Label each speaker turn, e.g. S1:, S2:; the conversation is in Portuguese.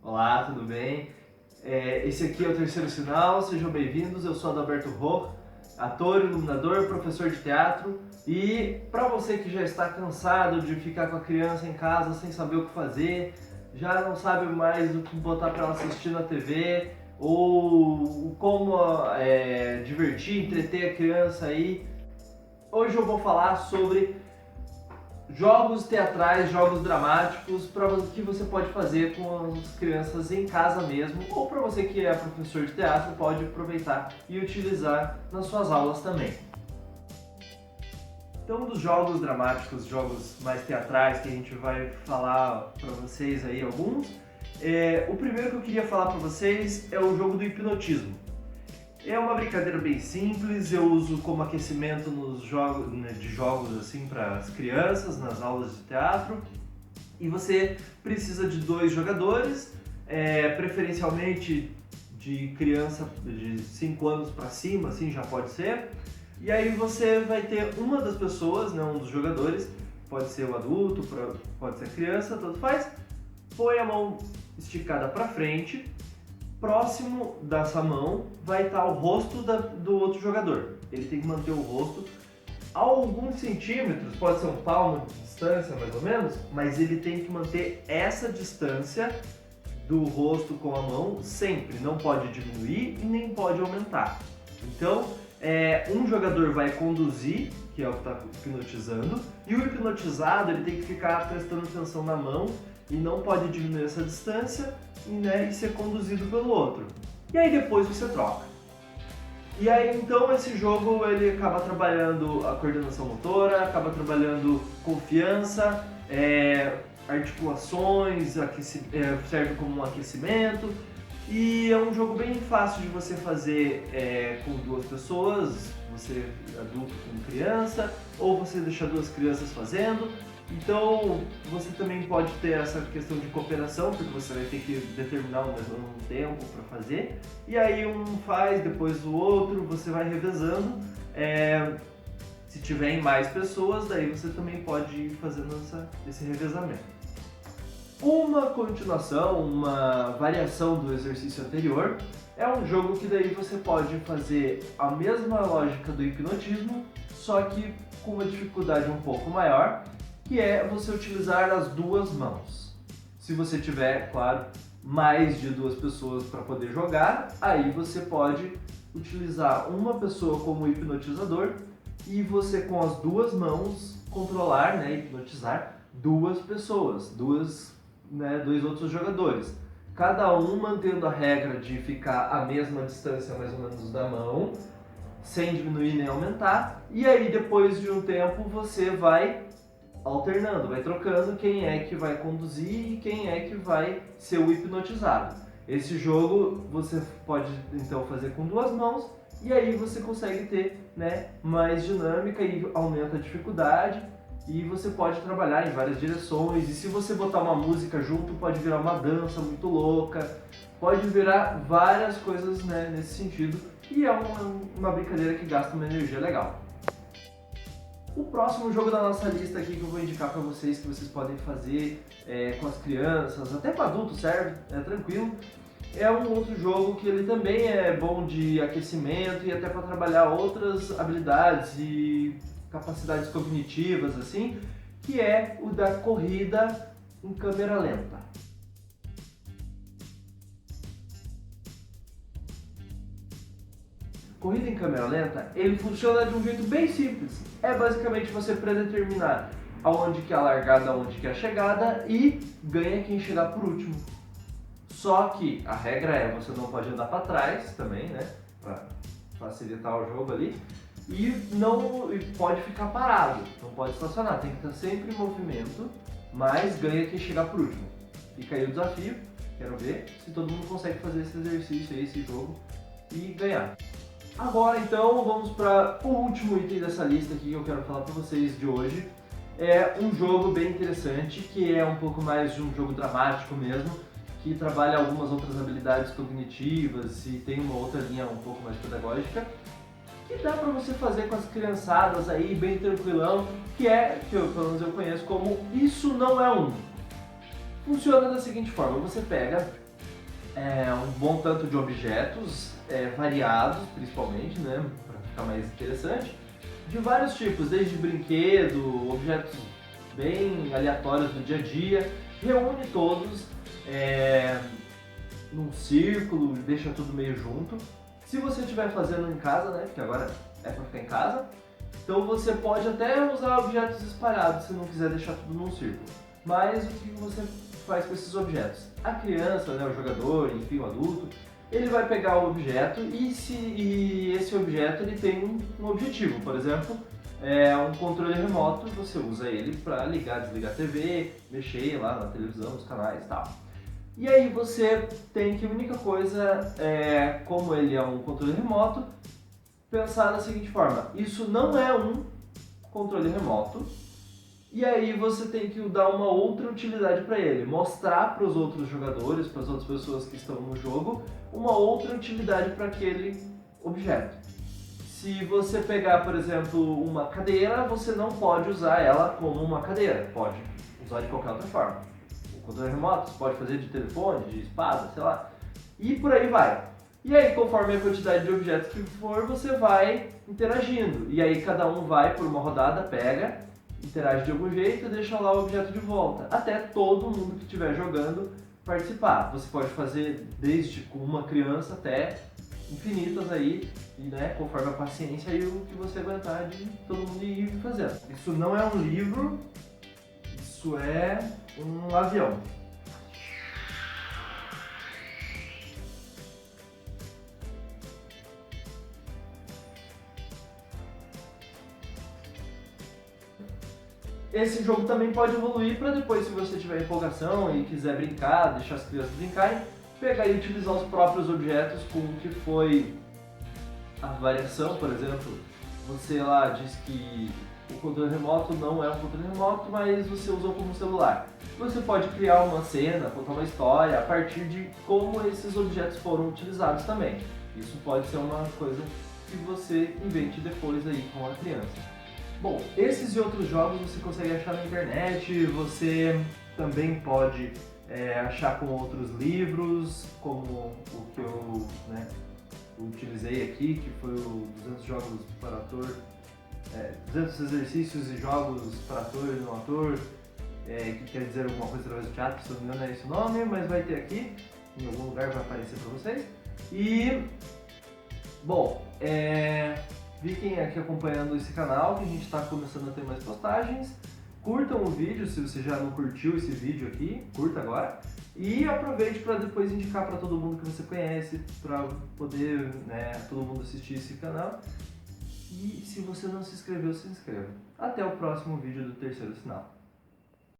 S1: Olá, tudo bem? Esse aqui é o Terceiro Sinal, sejam bem-vindos. Eu sou Adalberto Roch, ator, iluminador, professor de teatro. E para você que já está cansado de ficar com a criança em casa sem saber o que fazer, já não sabe mais o que botar para ela assistir na TV, ou como divertir, entreter a criança aí, hoje eu vou falar sobre jogos teatrais, jogos dramáticos para que você pode fazer com as crianças em casa mesmo, ou para você que é professor de teatro pode aproveitar e utilizar nas suas aulas também. Então, dos jogos dramáticos, jogos mais teatrais que a gente vai falar para vocês aí alguns, o primeiro que eu queria falar para vocês é o jogo do hipnotismo. É uma brincadeira bem simples, eu uso como aquecimento nos jogos, de jogos assim para as crianças, nas aulas de teatro. E você precisa de 2 jogadores, preferencialmente de criança de 5 anos para cima, assim já pode ser. E aí você vai ter uma das pessoas, né, um dos jogadores, pode ser o adulto, pode ser a criança, tanto faz, põe a mão esticada para frente. Próximo dessa mão vai estar o rosto do outro jogador. Ele tem que manter o rosto a alguns centímetros, pode ser um palmo de distância mais ou menos, mas ele tem que manter essa distância do rosto com a mão sempre, não pode diminuir e nem pode aumentar. Então, um jogador vai conduzir, que é o que está hipnotizando, e o hipnotizado ele tem que ficar prestando atenção na mão e não pode diminuir essa distância e ser conduzido pelo outro. E aí depois você troca. E aí então esse jogo ele acaba trabalhando a coordenação motora, acaba trabalhando confiança, articulações, serve como um aquecimento. E é um jogo bem fácil de você fazer com 2 pessoas, você adulto com criança, ou você deixa 2 crianças fazendo. Então você também pode ter essa questão de cooperação, porque você vai ter que determinar um tempo para fazer, e aí um faz, depois o outro, você vai revezando. Se tiver mais pessoas, daí você também pode ir fazendo esse revezamento. Uma continuação, uma variação do exercício anterior, é um jogo que daí você pode fazer a mesma lógica do hipnotismo, só que com uma dificuldade um pouco maior, que é você utilizar as 2 mãos. Se você tiver, claro, mais de 2 pessoas para poder jogar, aí você pode utilizar uma pessoa como hipnotizador e você com as 2 mãos controlar, hipnotizar 2 pessoas, 2 outros jogadores. Cada um mantendo a regra de ficar à mesma distância mais ou menos da mão, sem diminuir nem aumentar, e aí depois de um tempo você vai alternando, vai trocando quem é que vai conduzir e quem é que vai ser o hipnotizado. Esse jogo você pode então fazer com 2 mãos e aí você consegue ter mais dinâmica e aumenta a dificuldade e você pode trabalhar em várias direções e se você botar uma música junto pode virar uma dança muito louca, pode virar várias coisas nesse sentido e é uma brincadeira que gasta uma energia legal. O próximo jogo da nossa lista aqui que eu vou indicar para vocês, que vocês podem fazer com as crianças, até para adultos serve, é tranquilo, é um outro jogo que ele também é bom de aquecimento e até para trabalhar outras habilidades e capacidades cognitivas, assim, que é o da corrida em câmera lenta. Corrida em câmera lenta, ele funciona de um jeito bem simples. É basicamente você predeterminar aonde que é a largada, aonde que é a chegada e ganha quem chegar por último. Só que a regra é, você não pode andar para trás também, para facilitar o jogo ali. E não pode ficar parado, não pode estacionar, tem que estar sempre em movimento, mas ganha quem chegar por último. Fica aí o desafio, quero ver se todo mundo consegue fazer esse exercício aí, esse jogo e ganhar. Agora então vamos para o último item dessa lista aqui que eu quero falar para vocês de hoje. É um jogo bem interessante, que é um pouco mais de um jogo dramático mesmo, que trabalha algumas outras habilidades cognitivas e tem uma outra linha um pouco mais pedagógica, que dá para você fazer com as criançadas aí, bem tranquilão, que eu, pelo menos eu conheço como Isso Não É Um. Funciona da seguinte forma, você pega um bom tanto de objetos, variados principalmente, né, para ficar mais interessante, de vários tipos, desde brinquedo, objetos bem aleatórios do dia a dia, reúne todos num círculo, deixa tudo meio junto. Se você estiver fazendo em casa, né, porque agora é para ficar em casa, então você pode até usar objetos espalhados se não quiser deixar tudo num círculo. Mas o que você faz com esses objetos? A criança, né, o jogador, enfim, o adulto, ele vai pegar o objeto e esse objeto ele tem um objetivo. Por exemplo, um controle remoto, você usa ele para ligar, desligar a TV, mexer lá na televisão, nos canais e tal. E aí você tem que, a única coisa, como ele é um controle remoto, pensar da seguinte forma: isso não é um controle remoto, e aí você tem que dar uma outra utilidade para ele, mostrar para os outros jogadores, para as outras pessoas que estão no jogo, uma outra utilidade para aquele objeto. Se você pegar, por exemplo, uma cadeira, você não pode usar ela como uma cadeira, pode usar de qualquer outra forma. O controle remoto você pode fazer de telefone, de espada, sei lá, e por aí vai. E aí, conforme a quantidade de objetos que for, você vai interagindo. E aí cada um vai por uma rodada, pega, interage de algum jeito e deixa lá o objeto de volta. Até todo mundo que estiver jogando participar. Você pode fazer desde com uma criança até infinitas aí, e, né, conforme a paciência e o que você aguentar de todo mundo ir fazendo. Isso não é um livro, isso é um avião. Esse jogo também pode evoluir para depois, se você tiver empolgação e quiser brincar, deixar as crianças brincarem, pegar e utilizar os próprios objetos com o que foi a variação. Por exemplo, você lá diz que o controle remoto não é um controle remoto, mas você usou como celular. Você pode criar uma cena, contar uma história a partir de como esses objetos foram utilizados também. Isso pode ser uma coisa que você invente depois aí com a criança. Bom, esses e outros jogos você consegue achar na internet, você também pode achar com outros livros, como o que eu utilizei aqui, que foi o 200 jogos para ator, 200 exercícios e jogos para ator e não ator, que quer dizer alguma coisa através do teatro, se não me engano é esse o nome, mas vai ter aqui, em algum lugar vai aparecer para vocês. E, bom, fiquem aqui acompanhando esse canal, que a gente está começando a ter mais postagens. Curtam o vídeo, se você já não curtiu esse vídeo aqui, curta agora. E aproveite para depois indicar para todo mundo que você conhece, para poder todo mundo assistir esse canal. E se você não se inscreveu, se inscreva. Até o próximo vídeo do Terceiro Sinal.